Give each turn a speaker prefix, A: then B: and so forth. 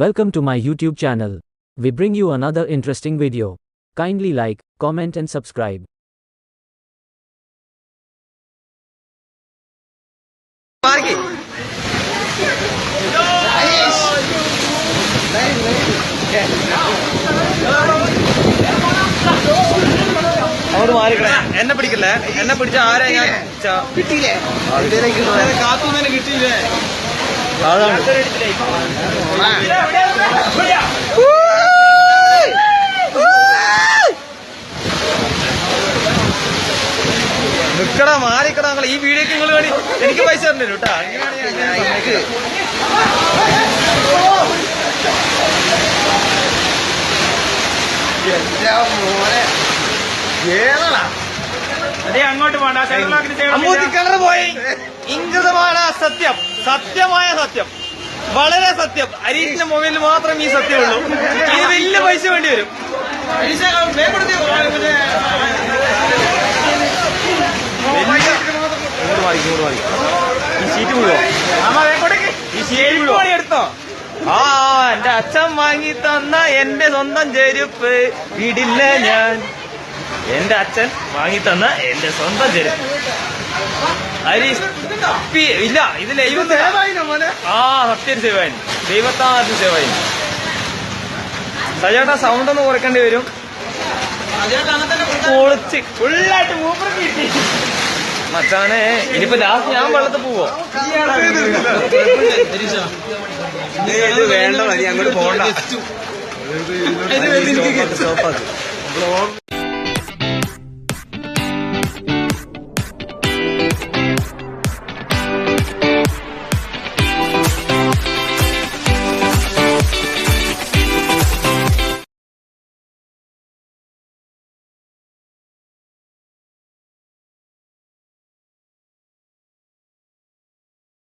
A: Welcome to my YouTube channel. We bring you another interesting video. Kindly like, comment and subscribe.
B: എന്നെ പിടിക്കല്ലേ എന്നെ പിടിച്ച ആരെ കിട്ടിയില്ലേ കാത്തുന്നെ കിട്ടിയില്ലേ നിക്കടാ മാറിക്കടാ നിങ്ങൾ ഈ വീഡിയോക്ക് നിങ്ങൾ വേണ്ടി എനിക്ക് പൈസ തരണ്ടേ കേട്ടാ അങ്ങോട്ട് കിണർ പോയി ഇംഗിതമാണ് സത്യം സത്യമായ സത്യം വളരെ സത്യം അരീഷിന്റെ മൊബൈലിൽ മാത്രം ഈ സത്യമുള്ളൂ ഇത് വലിയ പൈസ വേണ്ടി വരും ഈ ഷീറ്റ് മുഴുവോ ഈ ഷീറ്റ് മുഴുവോ എടുത്തോ ആ എന്റെ അച്ഛൻ വാങ്ങി തന്ന എന്റെ സ്വന്തം ചെരുപ്പ് വിടില്ല ഞാൻ എന്റെ അച്ഛൻ വാങ്ങി തന്ന എന്റെ സ്വന്തം ചെരുപ്പ് ഹരീഷ് ഇല്ല ഇത് ലൈവ് ആ സത്യം സേവായി ദൈവത്താദ്യം സേവായി സജേട്ടാ സൗണ്ട് ഒന്ന് കുറയ്ക്കേണ്ടി വരും പൊളിച്ച് ഫുള്ളായിട്ട് മൂപ്പർ കിട്ടി മച്ചാനെ ഇനിയിപ്പോ ലാസ്റ്റ് ഞാൻ വെള്ളത്തിൽ പോവോ ഇത് വേണ്ട മതി അങ്ങോട്ട് പോണ്ട